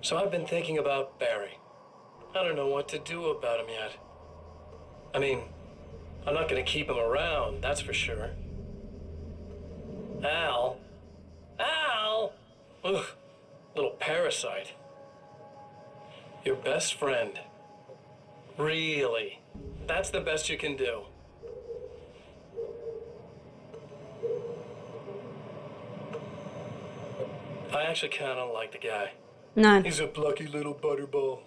So I've been thinking about Barry. I don't know what to do about him yet. I mean, I'm not gonna keep him around, that's for sure. Al? Ugh, little parasite. Your best friend. Really? That's the best you can do. I actually kind of like the guy. Nein. He's a plucky little butterball.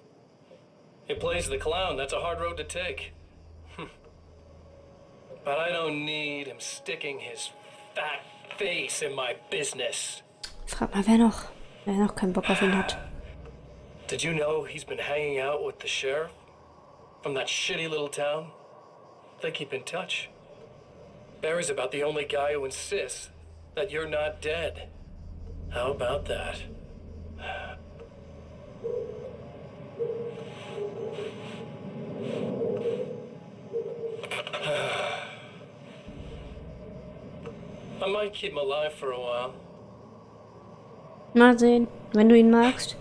He plays the clown. That's a hard road to take. But I don't need him sticking his fat face in my business. Frag mal, wer noch keinen Bock auf ihn hat. Did you know he's been hanging out with the sheriff from that shitty little town? They keep in touch. Barry's about the only guy who insists that you're not dead. How about that? I might keep him alive for a while. Mal sehen, wenn du ihn magst.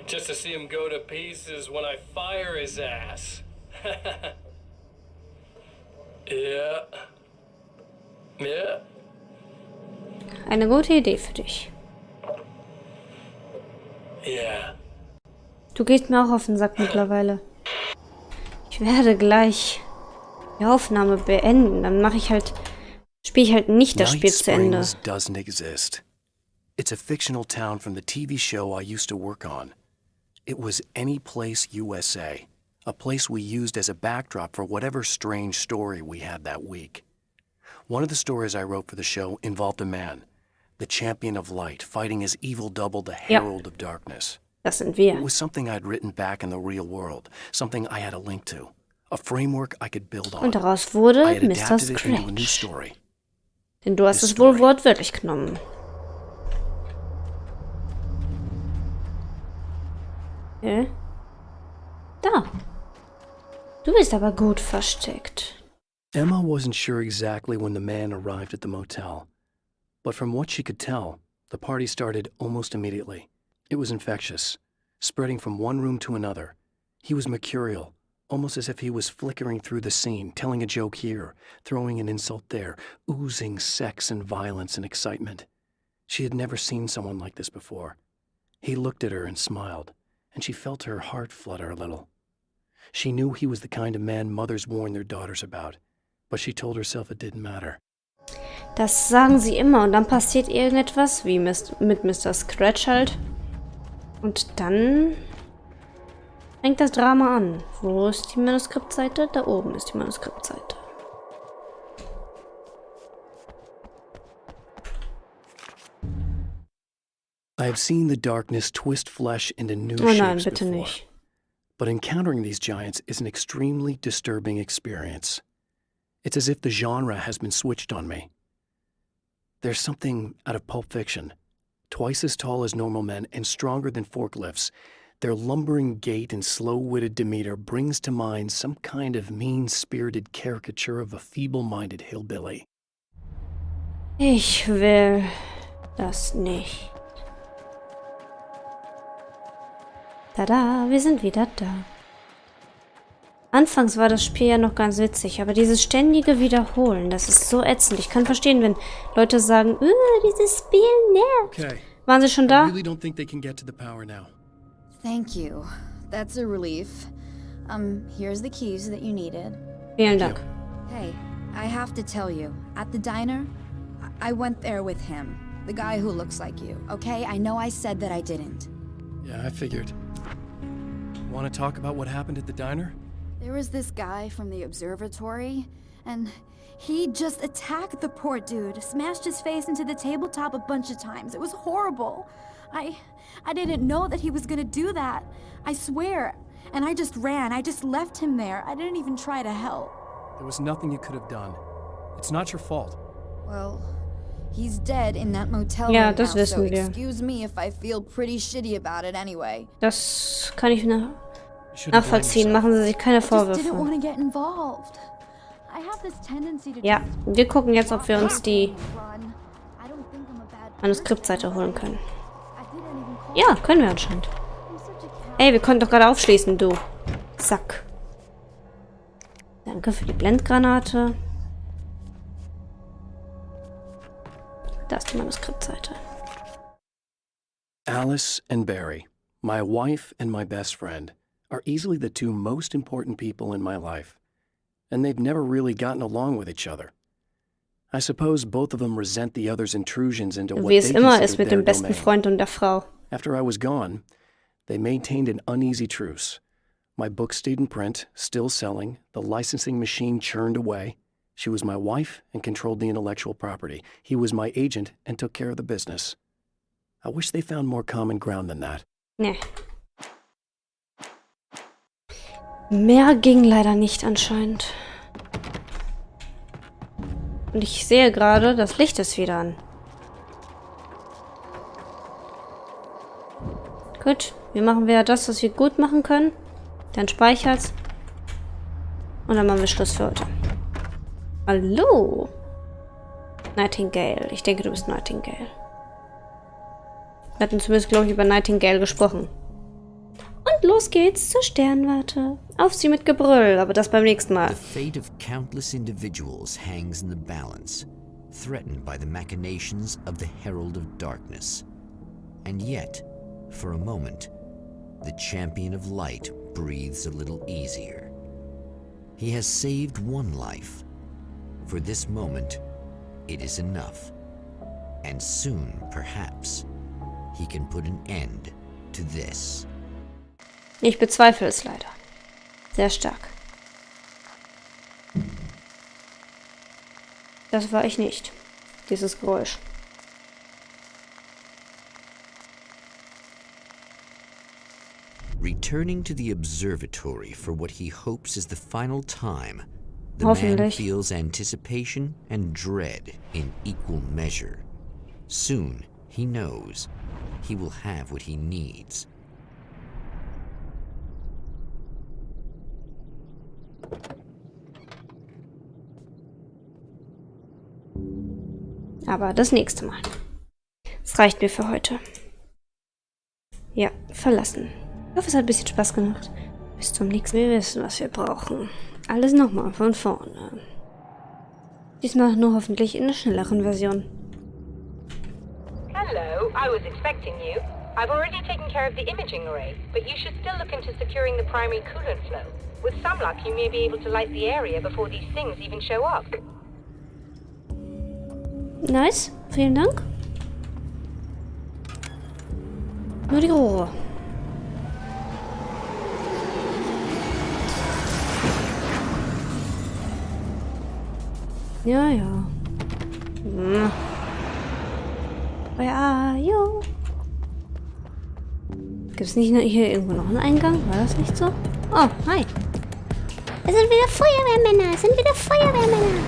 Just to see him go to pieces when I fire his ass. Yeah. Yeah. Eine gute Idee für dich. Yeah. Du gehst mir auch auf den Sack mittlerweile. Ich werde gleich die Aufnahme beenden. Dann spiele ich halt nicht das Spiel zu Ende. Night Springs doesn't exist. It's a fictional town from the TV show I used to work on. It was Any Place USA, a place we used as a backdrop for whatever strange story we had that week. One of the stories I wrote for the show involved a man, the champion of light, fighting his evil double, the herald of darkness. Das sind wir. It was something I'd written back in the real world, something I had a link to, a framework I could build on. Und daraus wurde I had Mr. adapted it into a new Scratch. story. Denn du hast es wohl wortwörtlich genommen. Ja. Da. Du bist aber gut versteckt. Emma wasn't sure exactly when the man arrived at the motel, but from what she could tell, the party started almost immediately. It was infectious, spreading from one room to another. He was mercurial, almost as if he was flickering through the scene, telling a joke here, throwing an insult there, oozing sex and violence and excitement. She had never seen someone like this before. He looked at her and smiled, and she felt her heart flutter a little. She knew he was the kind of man mothers warn their daughters about, but she told herself it didn't matter. Das sagen sie immer und dann passiert irgendetwas, wie mit Mr. Scratch halt. Und dann fängt das Drama an. Wo ist die Manuskriptseite? Da oben ist die Manuskriptseite. I have seen the darkness twist flesh into new Oh nein, shapes bitte before. nicht. But encountering these giants is an extremely disturbing experience. It's as if the genre has been switched on me. There's something out of Pulp Fiction. Twice as tall as normal men and stronger than forklifts, their lumbering gait and slow-witted demeanor brings to mind some kind of mean-spirited caricature of a feeble-minded hillbilly. Ich will das nicht. Tada, wir sind wieder da. Anfangs war das Spiel ja noch ganz witzig, aber dieses ständige Wiederholen, das ist so ätzend. Ich kann verstehen, wenn Leute sagen, dieses Spiel nervt. Okay. Waren sie schon da? I really don't think they can get to the power now. Thank you. That's a relief. Here's the keys that you needed. Vielen Dank. Hey, I have to tell you, at the diner, I went there with him. The guy who looks like you, okay? I know I said that I didn't. Yeah, I figured. Want to talk about what happened at the diner? There was this guy from the observatory, and he just attacked the poor dude, smashed his face into the tabletop a bunch of times. It was horrible. I didn't know that he was gonna do that. I swear. And I just ran. I just left him there. I didn't even try to help. There was nothing you could have done. It's not your fault. Well, he's dead in that motel Ja, room das now, wissen so wir. excuse me if I feel pretty shitty about it anyway. Das kann ich You shouldn't blame nachvollziehen. yourself. Machen Sie sich keine I just didn't Vorwürfe. want to get involved. I have this tendency to Ja, just wir gucken jetzt, ob wir uns die run. I don't think I'm a bad Manuskriptseite holen können. I didn't even call Ja, können wir anscheinend. I'm such a Ey, wir konnten doch gerade aufschließen, du. Sack. Danke für die Blendgranate. Da ist die Manuskriptseite. Alice and Barry, my wife and my best friend, are easily the two most important people in my life, and they've never really gotten along with each other. I suppose both of them resent the other's intrusions into what Wie es they immer ist considered mit their dem besten domain. Freund und der Frau. After I was gone, they maintained an uneasy truce. My book stayed in print, still selling, the licensing machine churned away. She was my wife and controlled the intellectual property. He was my agent and took care of the business. I wish they found more common ground than that. Nee. Mehr ging leider nicht anscheinend. Und ich sehe gerade, das Licht ist wieder an. Gut, wir machen wieder das, was wir gut machen können. Dann speichert's. Und dann machen wir Schluss für heute. Hallo? Nightingale. Ich denke, du bist Nightingale. Wir hatten zumindest, glaube ich, über Nightingale gesprochen. Und los geht's zur Sternwarte. Auf sie mit Gebrüll, aber das beim nächsten Mal. The fate of countless individuals hangs in the balance, threatened by the machinations of the Herald of Darkness. And yet, for a moment, the champion of light breathes a little easier. He has saved one life. For this moment, it is enough. And soon, perhaps, he can put an end to this. Ich bezweifle es leider. Sehr stark. Das war ich nicht. Dieses Geräusch. Returning to the observatory for what he hopes is the final time, the man Hoffentlich. feels anticipation and dread in equal measure. Soon, he knows, he will have what he needs. Aber das nächste Mal. Das reicht mir für heute. Ja, verlassen. Ich hoffe, es hat ein bisschen Spaß gemacht. Bis zum nächsten Mal. Wir wissen, was wir brauchen. Alles nochmal von vorne. Diesmal nur hoffentlich in einer schnelleren Version. Hello, I was expecting you. I've already taken care of the imaging array, but you should still look into securing the primary coolant flow. With some luck, you may be able to light the area before these things even show up. Nice, vielen Dank. Nur die Rohre. Ja, ja. Hm. Where are you? Gibt es nicht hier irgendwo noch einen Eingang? War das nicht so? Oh, hi. Es sind wieder Feuerwehrmänner. Es sind wieder Feuerwehrmänner.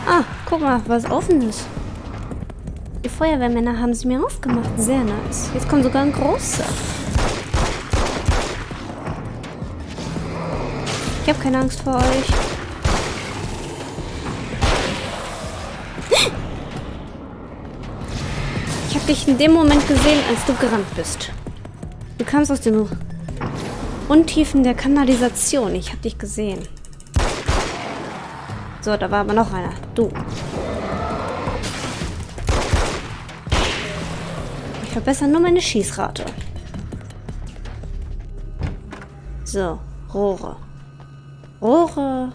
Ah, guck mal, was offen ist. Die Feuerwehrmänner haben sie mir aufgemacht. Sehr nice. Jetzt kommt sogar ein großer. Ich habe keine Angst vor euch. Ich habe dich in dem Moment gesehen, als du gerannt bist. Du kamst aus den Untiefen der Kanalisation. Ich habe dich gesehen. So, da war aber noch einer. Du. Ich verbessere nur meine Schießrate. So, Rohre. Rohre.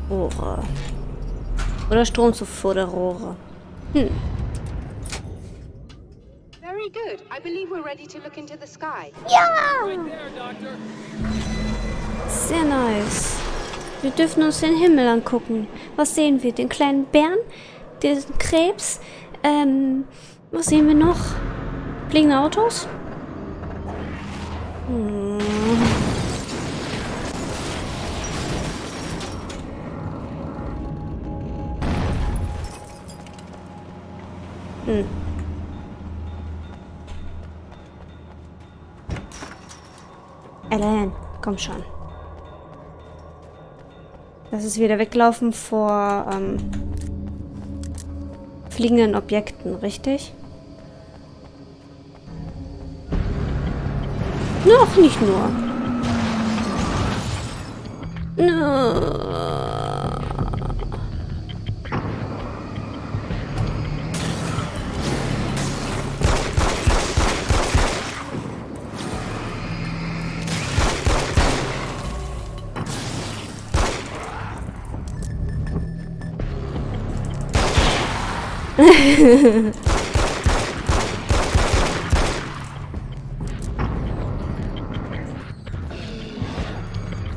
Rohre. Oder Stromzufuhr der Rohre. Very good. I believe we're ready to look into the sky. Sehr nice. Wir dürfen uns den Himmel angucken. Was sehen wir? Den kleinen Bären? Den Krebs? Was sehen wir noch? Fliegende Autos? Hm. Ellen, komm schon. Das ist wieder weglaufen vor fliegenden Objekten, richtig? Noch nicht nur.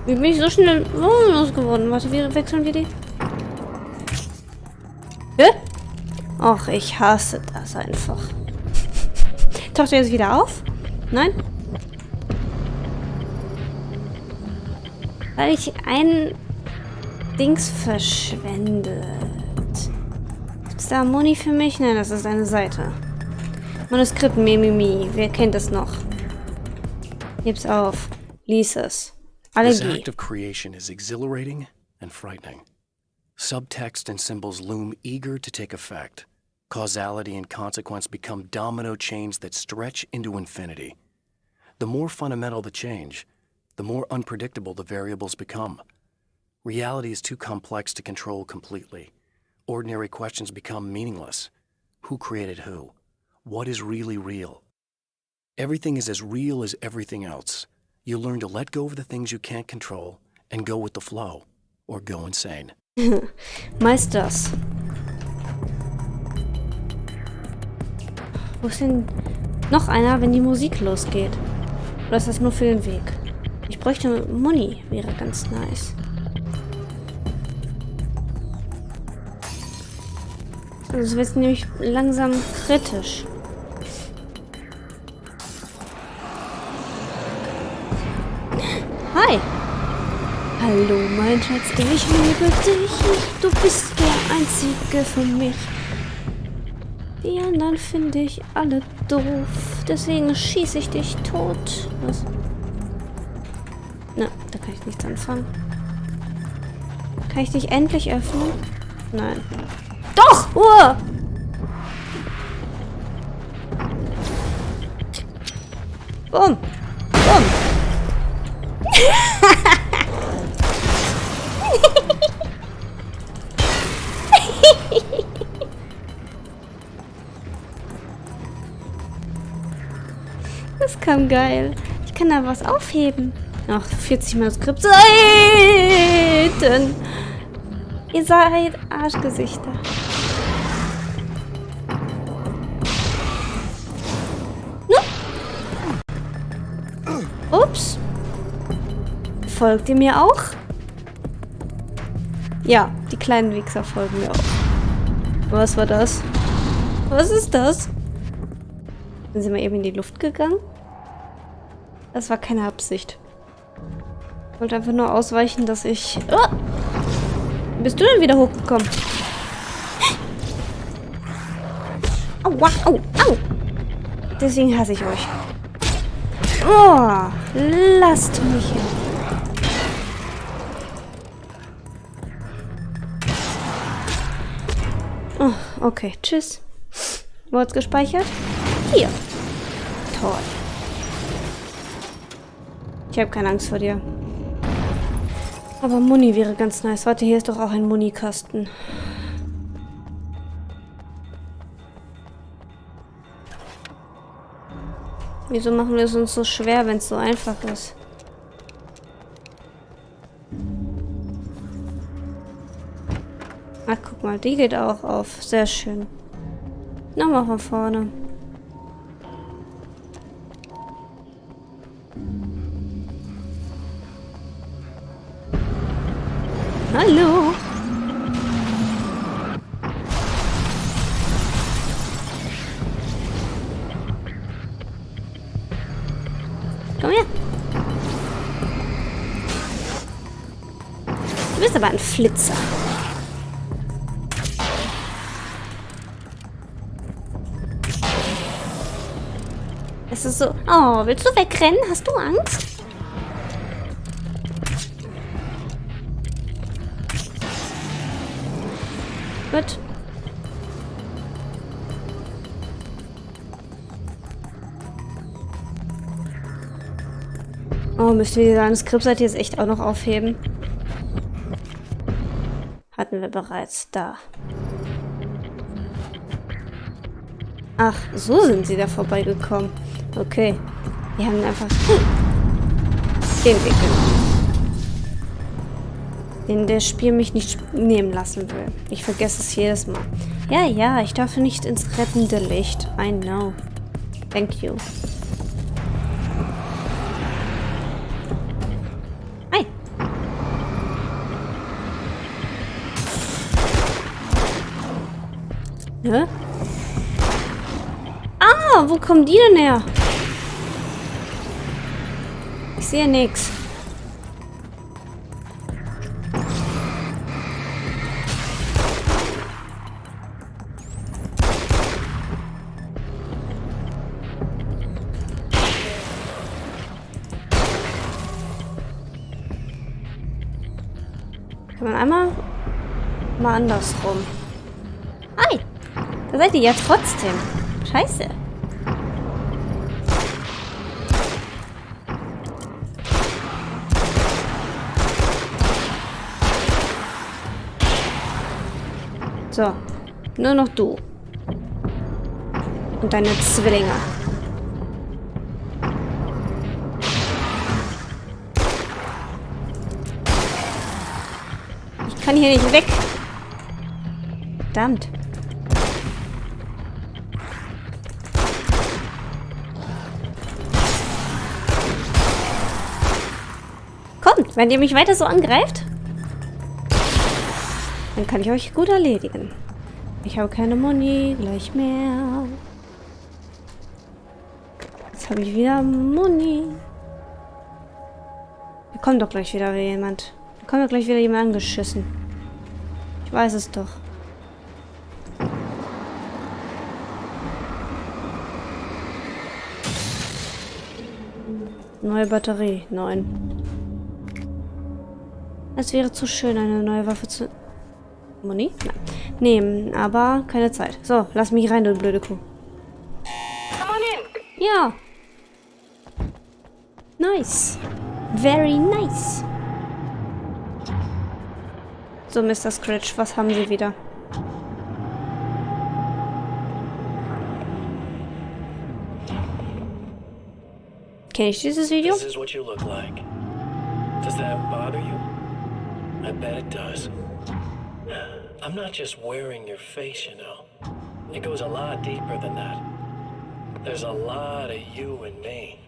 Wie bin ich so schnell losgeworden? Warte, wie wechseln wir die? Hä? Och, ich hasse das einfach. Taucht er jetzt wieder auf? Nein? Weil ich ein Dings verschwendet. Ist da Moni für mich? Nein, das ist eine Seite. Manuskript Mimimi. Wer kennt es noch? Gib's auf. Lies es. This Allergie. act of creation is exhilarating and frightening. Subtext and symbols loom eager to take effect. Causality and consequence become domino chains that stretch into infinity. The more fundamental the change, the more unpredictable the variables become. Reality is too complex to control completely. Ordinary questions become meaningless. Who created who? What is really real? Everything is as real as everything else. You learn to let go of the things you can't control and go with the flow, or go insane. Meist das. Wo ist denn noch einer, wenn die Musik losgeht? Oder ist das nur für den Weg? Ich bräuchte Muni, wäre ganz nice. Also es wird nämlich langsam kritisch. Hi. Hallo, mein Schatz, ich liebe dich. Du bist der Einzige für mich. Die anderen finde ich alle doof. Deswegen schieße ich dich tot. Was? Na, da kann ich nichts anfangen. Kann ich dich endlich öffnen? Nein. Doch! Uah! Bumm! Bumm! Das kam geil. Ich kann da was aufheben. Ach, 40 Manuskript. Seiten! Ihr seid Arschgesichter. Ups. Folgt ihr mir auch? Ja, die kleinen Wichser folgen mir auch. Was war das? Was ist das? Sind sie mal eben in die Luft gegangen? Das war keine Absicht. Ich wollte einfach nur ausweichen, dass ich... Oh! Wie bist du denn wieder hochgekommen? Aua, au, au! Deswegen hasse ich euch. Oh, lasst mich hin. Oh, okay, tschüss. Wo hat's gespeichert? Hier. Toll. Ich habe keine Angst vor dir. Aber Muni wäre ganz nice. Warte, hier ist doch auch ein Muni-Kasten. Wieso machen wir es uns so schwer, wenn es so einfach ist? Ach, guck mal, die geht auch auf. Sehr schön. Nochmal von vorne. Hallo. Komm her. Du bist aber ein Flitzer. Es ist so... Oh, willst du wegrennen? Hast du Angst? Oh, müssen wir die Manuskriptseite jetzt echt auch noch aufheben? Hatten wir bereits. Da. Ach, so sind sie da vorbeigekommen. Okay. Wir haben einfach den Weg genommen. Den das Spiel mich nicht nehmen lassen will. Ich vergesse es jedes Mal. Ja, ja, ich darf nicht ins rettende Licht. I know. Thank you. Hi. Ne? Ah, wo kommen die denn her? Ich sehe nichts. Kann man einmal mal andersrum. Hi! Da seid ihr ja trotzdem. Scheiße. So. Nur noch du. Und deine Zwillinge. Ich kann hier nicht weg. Verdammt. Kommt, wenn ihr mich weiter so angreift, dann kann ich euch gut erledigen. Ich habe keine Muni, gleich mehr. Jetzt habe ich wieder Muni. Da kommt doch gleich wieder jemand. Da kommt doch gleich wieder jemand angeschissen. Ich weiß es doch. Neue Batterie, 9. Es wäre zu schön, eine neue Waffe zu... Muni? Nein. Nehmen, aber keine Zeit. So, lass mich rein, du blöde Kuh. Come on in. Ja. Nice. Very nice. So, Mr. Scratch, was haben Sie wieder? Kenn ich dieses Video? This is what you look like. Does that bother you? I bet it does. I'm not just wearing your face, you know. It goes a lot deeper than that. There's a lot of you and me.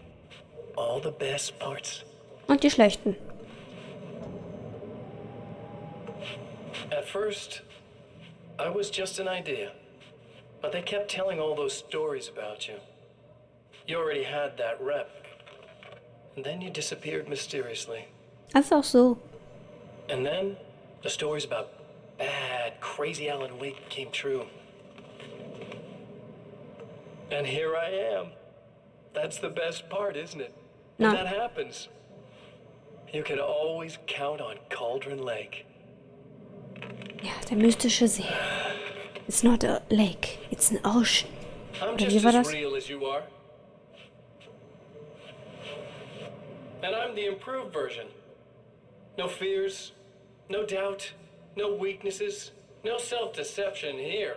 All the best parts. Und die schlechten. At first, I was just an idea. But they kept telling all those stories about you. You already had that rep. And then you disappeared mysteriously. Einfach so. And then the stories about bad, crazy Alan Wake came true. And here I am. That's the best part, isn't it? No. When that happens, you can always count on Cauldron Lake. Ja, der mystische See. It's not a lake, it's an ocean. I'm Oder just wie war as das? real as you are. And I'm the improved version. No fears, no doubt, no weaknesses, no self-deception here.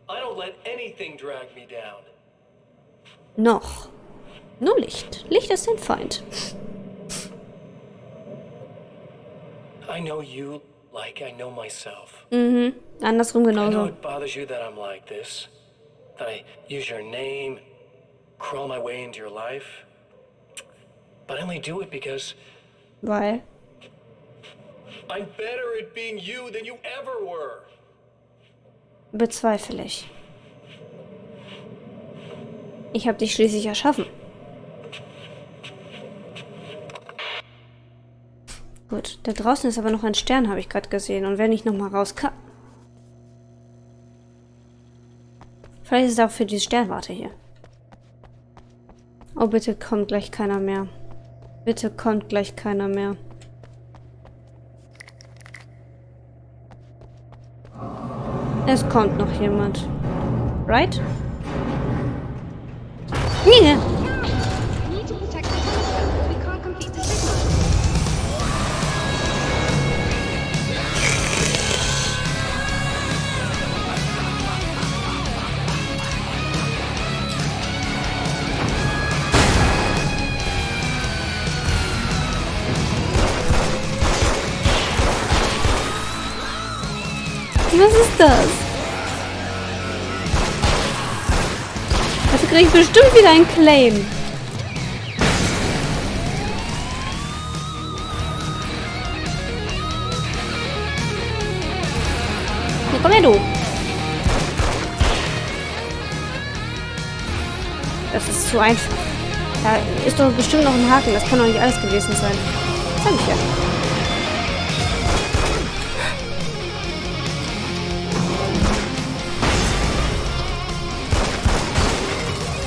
I don't let anything drag me down. Noch. Nur Licht. Licht ist ein Feind. I know you like I know myself. Mhm. Andersrum I know genauso. it bothers you that I'm like this. That I use your name, crawl my way into your life. But I only do it because Weil. I'm better at being you than you ever were. Bezweifle ich. Ich habe dich schließlich erschaffen. Gut, da draußen ist aber noch ein Stern, habe ich gerade gesehen. Und wenn ich nochmal raus kann... Vielleicht ist es auch für die Sternwarte hier. Oh, bitte kommt gleich keiner mehr. Bitte kommt gleich keiner mehr. Es kommt noch jemand. Right? Nee. We need to protect the telescope. We can't complete the das? Dafür kriege ich bestimmt wieder einen Claim. Hier, komm her, du. Das ist zu einfach. Da ist doch bestimmt noch ein Haken. Das kann doch nicht alles gewesen sein. Sag ich ja.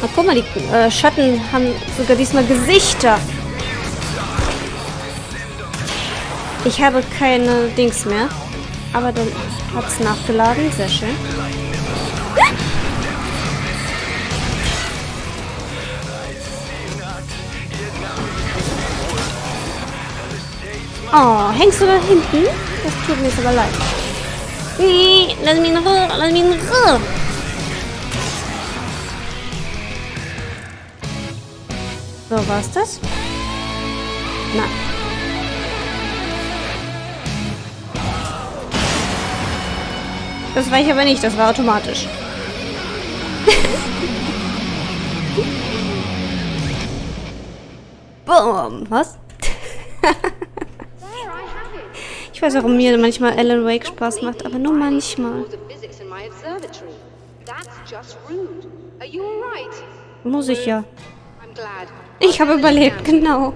Ach, guck mal, die Schatten haben sogar diesmal Gesichter. Ich habe keine Dings mehr. Aber dann hat es nachgeladen. Sehr schön. Oh, hängst du da hinten? Das tut mir jetzt aber leid. Lass mich in Ruhe, lass mich in Ruhe. So, war's das? Nein. Das war ich aber nicht, das war automatisch. Boom, was? Ich weiß, warum mir manchmal Alan Wake Spaß macht, aber nur manchmal. Muss ich ja. Ich habe überlebt, genau.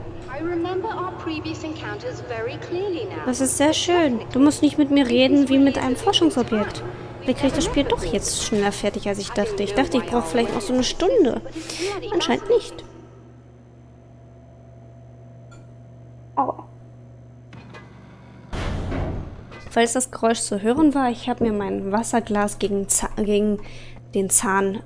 Das ist sehr schön. Du musst nicht mit mir reden wie mit einem Forschungsobjekt. Vielleicht kriege ich das Spiel doch jetzt schneller fertig, als ich dachte. Ich dachte, ich brauche vielleicht noch so eine Stunde. Anscheinend nicht. Oh. Falls das Geräusch zu hören war, ich habe mir mein Wasserglas gegen den Zahn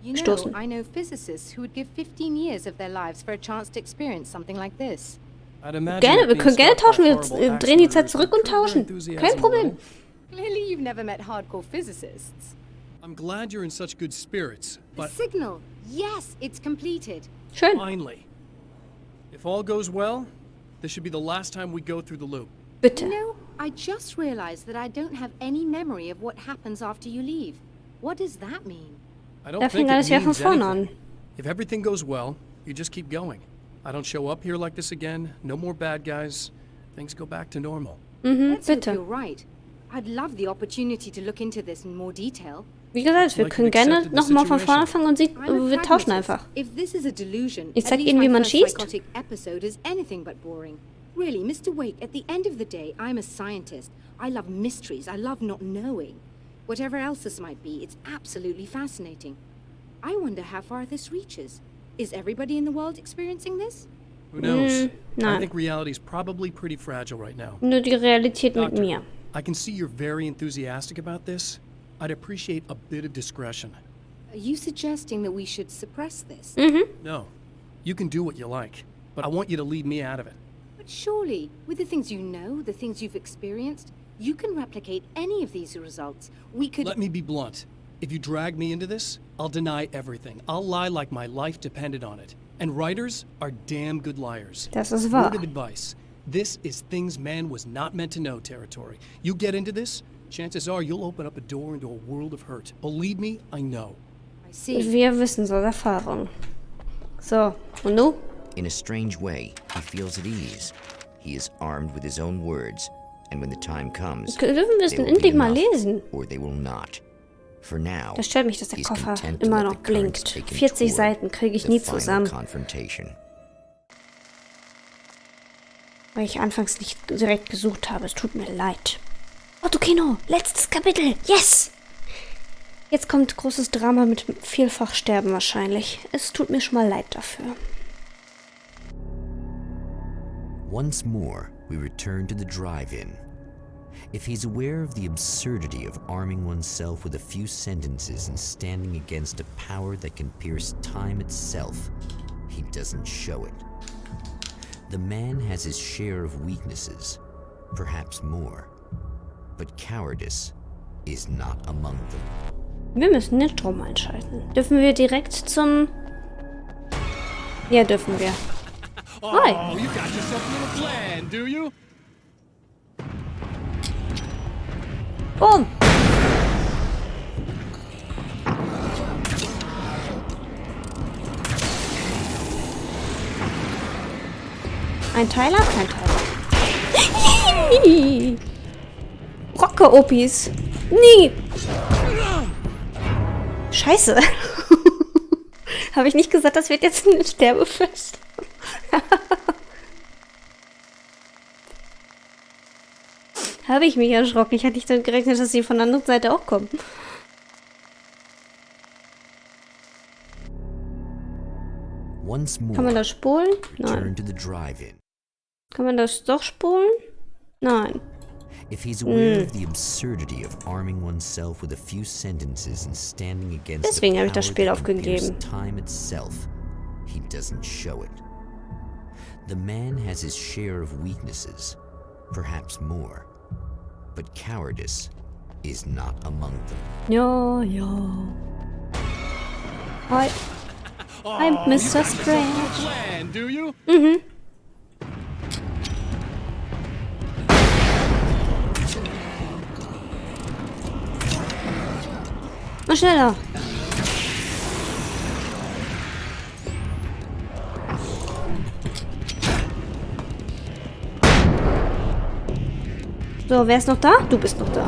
gestoßen. I know physicists who would give 15 years of their lives for a chance to experience something like this. Gerne, wir können gerne tauschen. Wir drehen die Zeit zurück und tauschen. Kein Problem. Clearly you've never met hardcore physicists. I'm glad you're in such good spirits, but Signal. Yes, it's completed. Schön. finally, if all goes well, this should be the last time we go through the loop. Bitte. You know, I just realized that I don't have any memory of what happens after you leave. What does that mean? I don't Da think fing alles it ja von means vorne anything. an. If everything goes well, you just keep going. I don't show up here like this again. No more bad guys. Things go back to normal. Let's hope Bitte. you're right. I'd love the opportunity to look into this in more detail. Wie gesagt, wir können gerne nochmal von vorne anfangen und wir tauschen einfach. If this is a delusion, Ich zeig at Ihnen, least wie my man first schießt. psychotic episode is anything but boring. Really, Mr. Wake, at the end of the day, I'm a scientist. I love mysteries. I love not knowing. Whatever else this might be, it's absolutely fascinating. I wonder how far this reaches. Is everybody in the world experiencing this? Who knows? I nein. think reality's probably pretty fragile right now. Nur die Realität mit Doctor, mir. I can see you're very enthusiastic about this. I'd appreciate a bit of discretion. Are you suggesting that we should suppress this? No, you can do what you like, but I want you to leave me out of it. But surely, with the things you know, the things you've experienced, you can replicate any of these results. We could... Let me be blunt. If you drag me into this, I'll deny everything. I'll lie like my life depended on it. And writers are damn good liars. Das ist wahr. Word of advice. This is things man was not meant to know territory. You get into this, chances are you'll open up a door into a world of hurt. Believe me, I know. I see. Wir wissen so Erfahrung. So, und du? In a strange way, he feels at ease. He is armed with his own words, and when the time comes, Dürfen wir es they denn will be endlich mal enough, lesen? or they will not. For now, Das stört mich, dass der he's Koffer content to immer let noch the currents blinkt. take him 40 toward Seiten kriege ich the nie final zusammen. confrontation. Weil ich anfangs nicht direkt gesucht habe. Es tut mir leid. Autokino, letztes Kapitel. Yes! Jetzt kommt großes Drama mit vielfach Sterben wahrscheinlich. Es tut mir schon mal leid dafür. Once more, we return to the drive-in. If he's aware of the absurdity of arming oneself with a few sentences and standing against a power that can pierce time itself, he doesn't show it. The man has his share of weaknesses, perhaps more, but cowardice is not among them. Wir müssen den Strom einschalten. Dürfen wir direkt zum... Ja, dürfen wir. Hi. Oh, you got yourself a little plan, do you? Boom! Ein Teiler? Kein Teiler. Rocke-Opis. Nie! Scheiße. Habe ich nicht gesagt, das wird jetzt ein Sterbefest? Habe ich mich erschrocken. Ich hatte nicht damit gerechnet, dass sie von der anderen Seite auch kommen. Kann man das spulen? Nein. Kann man das doch spulen? Nein. If he's aware of the absurdity of arming oneself with a few sentences and standing against Deswegen habe ich the das power Spiel that aufgegeben. compares time itself, he doesn't show it. The man has his share of weaknesses, perhaps more, but cowardice is not among them. Ja, ja. Hi. I'm Mr. Scratch. Mhm. Mal schneller. So, wer ist noch da? Du bist noch da.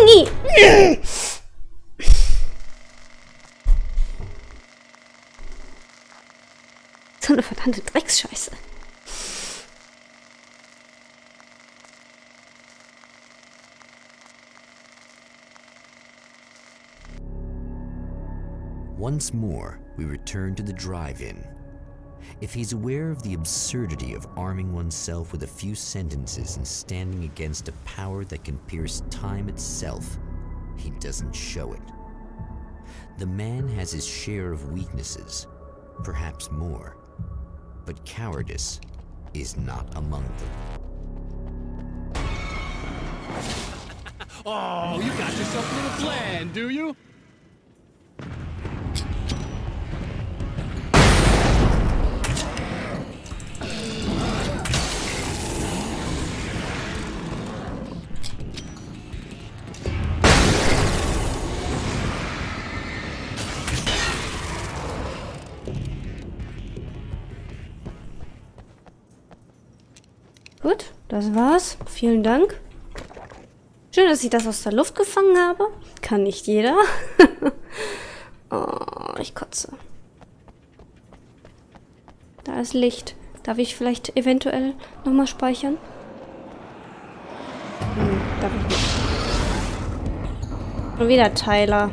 Nie. So eine verdammte Drecksscheiße. Once more, we return to the drive-in. If he's aware of the absurdity of arming oneself with a few sentences and standing against a power that can pierce time itself, he doesn't show it. The man has his share of weaknesses, perhaps more, but cowardice is not among them. Oh, you got yourself a little plan, do you? Gut, das war's. Vielen Dank. Schön, dass ich das aus der Luft gefangen habe. Kann nicht jeder. Oh, ich kotze. Da ist Licht. Darf ich vielleicht eventuell nochmal speichern? Darf ich nicht. Und wieder Tyler.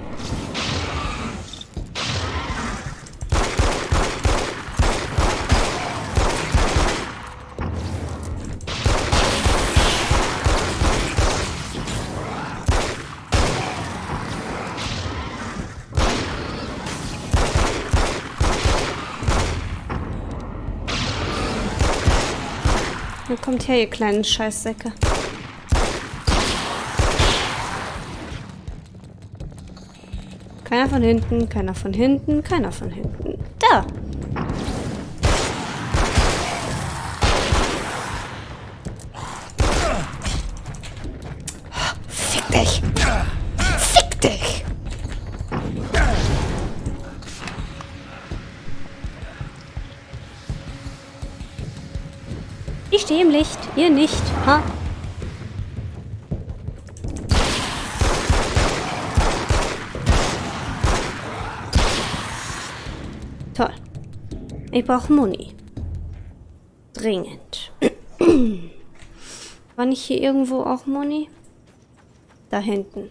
Kommt her, ihr kleinen Scheißsäcke. Keiner von hinten, keiner von hinten, keiner von hinten. Da! Fick dich! Fick dich! Ich stehe im Licht, ihr nicht, ha? Toll. Ich brauche Muni. Dringend. War nicht hier irgendwo auch Muni? Da hinten.